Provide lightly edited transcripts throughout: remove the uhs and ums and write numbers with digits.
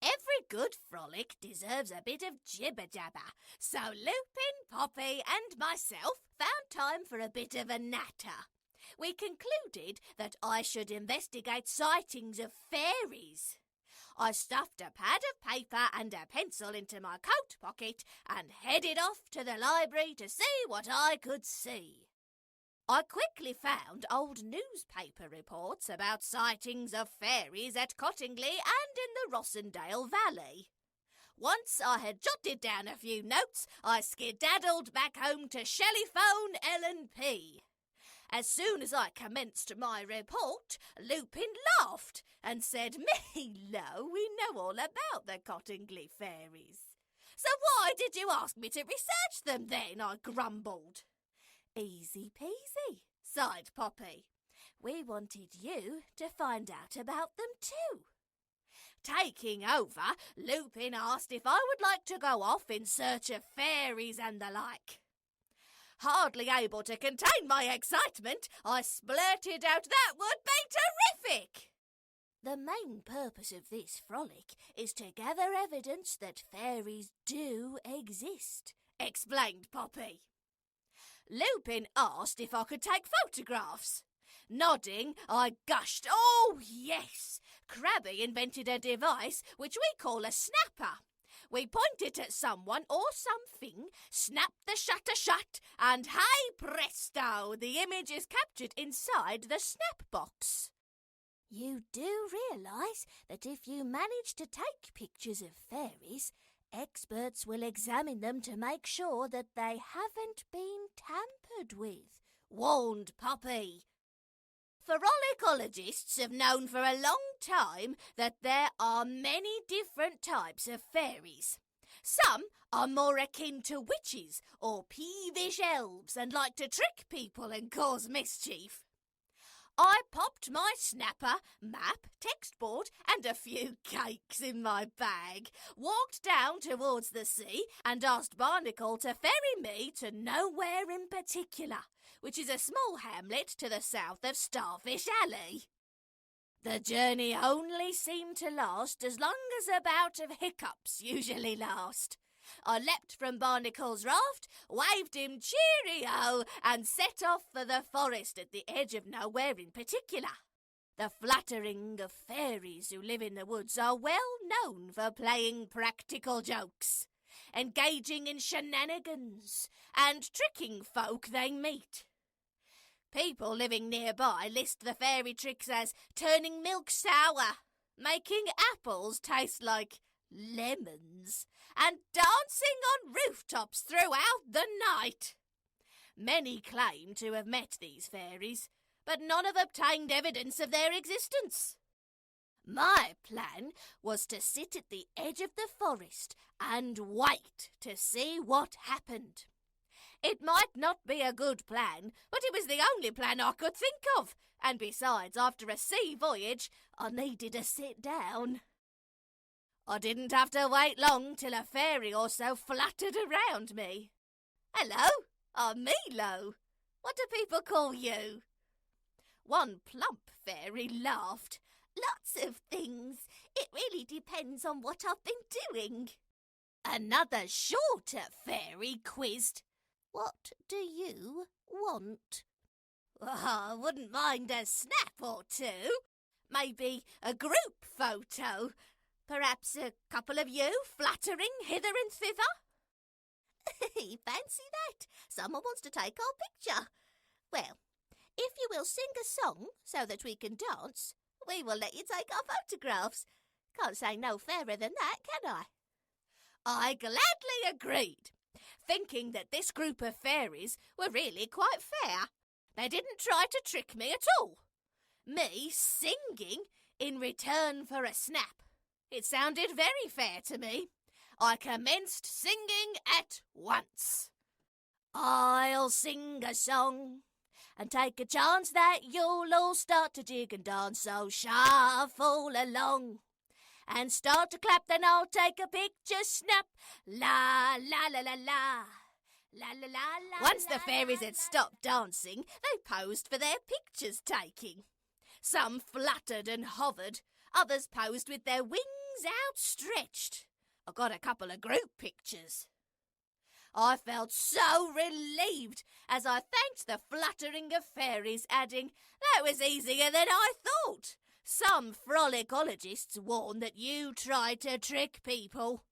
Every good frolic deserves a bit of jibber-jabber, so Lupin, Poppy and myself found time for a bit of a natter. We concluded that I should investigate sightings of fairies. I stuffed a pad of paper and a pencil into my coat pocket and headed off to the library to see what I could see. I quickly found old newspaper reports about sightings of fairies at Cottingley and in the Rossendale Valley. Once I had jotted down a few notes, I skedaddled back home to Shellyphone L&P. As soon as I commenced my report, Lupin laughed and said, "Melo, we know all about the Cottingley fairies." "So why did you ask me to research them then?" I grumbled. "Easy peasy," sighed Poppy. "We wanted you to find out about them too." Taking over, Lupin asked if I would like to go off in search of fairies and the like. Hardly able to contain my excitement, I splurted out that would be terrific. "The main purpose of this frolic is to gather evidence that fairies do exist," explained Poppy. Lupin asked if I could take photographs. Nodding, I gushed, "Oh, yes! Crabby invented a device which we call a snapper. We point it at someone or something, snap the shutter shut, and hey presto, the image is captured inside the snap box." "You do realise that if you manage to take pictures of fairies, experts will examine them to make sure that they haven't been tampered with," warned Poppy. Frolic-ologists have known for a long time that there are many different types of fairies. Some are more akin to witches or peevish elves and like to trick people and cause mischief. I popped my snapper, map, textboard and a few cakes in my bag, walked down towards the sea and asked Barnacle to ferry me to Nowhere in Particular, which is a small hamlet to the south of Starfish Alley. The journey only seemed to last as long as a bout of hiccups usually last. I leapt from Barnacle's raft, waved him cheerio, and set off for the forest at the edge of Nowhere in Particular. The flattering of fairies who live in the woods are well known for playing practical jokes, engaging in shenanigans, and tricking folk they meet. People living nearby list the fairy tricks as turning milk sour, making apples taste like lemons, and dancing on rooftops throughout the night. Many claim to have met these fairies, but none have obtained evidence of their existence. My plan was to sit at the edge of the forest and wait to see what happened. It might not be a good plan, but it was the only plan I could think of, and besides, after a sea voyage, I needed to sit down. I didn't have to wait long till a fairy or so fluttered around me. "Hello, I'm Melo. What do people call you?" One plump fairy laughed. "Lots of things. It really depends on what I've been doing." Another shorter fairy quizzed. "What do you want?" "I wouldn't mind a snap or two. Maybe a group photo. Perhaps a couple of you fluttering hither and thither." "Fancy that. Someone wants to take our picture. Well, if you will sing a song so that we can dance, we will let you take our photographs. Can't say no fairer than that, can I?" I gladly agreed, thinking that this group of fairies were really quite fair. They didn't try to trick me at all. Me singing in return for a snap. It sounded very fair to me. I commenced singing at once. "I'll sing a song and take a chance that you'll all start to jig and dance, so shuffle along. And start to clap, then I'll take a picture snap. La, la, la, la, la. La, la, la, la." Once the fairies had stopped dancing, they posed for their pictures taking. Some fluttered and hovered, others posed with their wings outstretched. I got a couple of group pictures. I felt so relieved as I thanked the fluttering of fairies, adding, "That was easier than I thought. Some frolicologists warn that you try to trick people."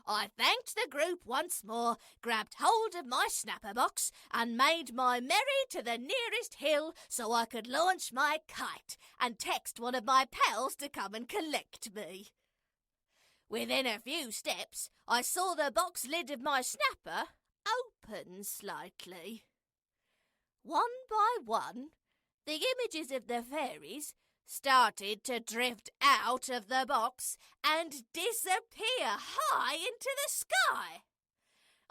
I thanked the group once more, grabbed hold of my snapper box and made my merry to the nearest hill so I could launch my kite and text one of my pals to come and collect me. Within a few steps, I saw the box lid of my snapper open slightly. One by one, the images of the fairies started to drift out of the box and disappear high into the sky.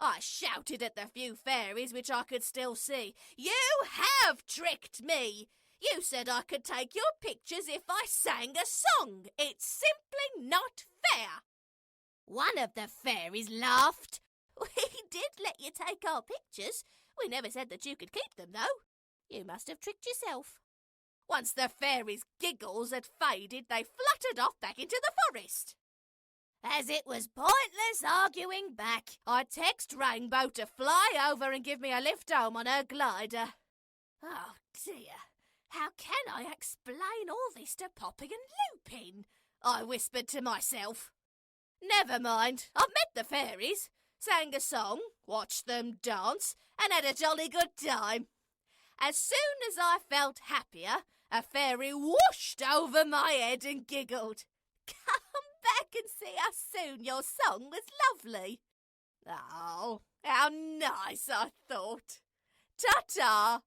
I shouted at the few fairies which I could still see, "You have tricked me! You said I could take your pictures if I sang a song. It's simply not fair." One of the fairies laughed. "We did let you take our pictures. We never said that you could keep them, though. You must have tricked yourself." Once the fairies' giggles had faded, they fluttered off back into the forest. As it was pointless arguing back, I texted Rainbow to fly over and give me a lift home on her glider. Oh dear, how can I explain all this to Poppy and Lupin? I whispered to myself. Never mind, I've met the fairies, sang a song, watched them dance, and had a jolly good time. As soon as I felt happier, a fairy whooshed over my head and giggled. "Come back and see how soon your song was lovely." Oh, how nice, I thought. Ta-ta!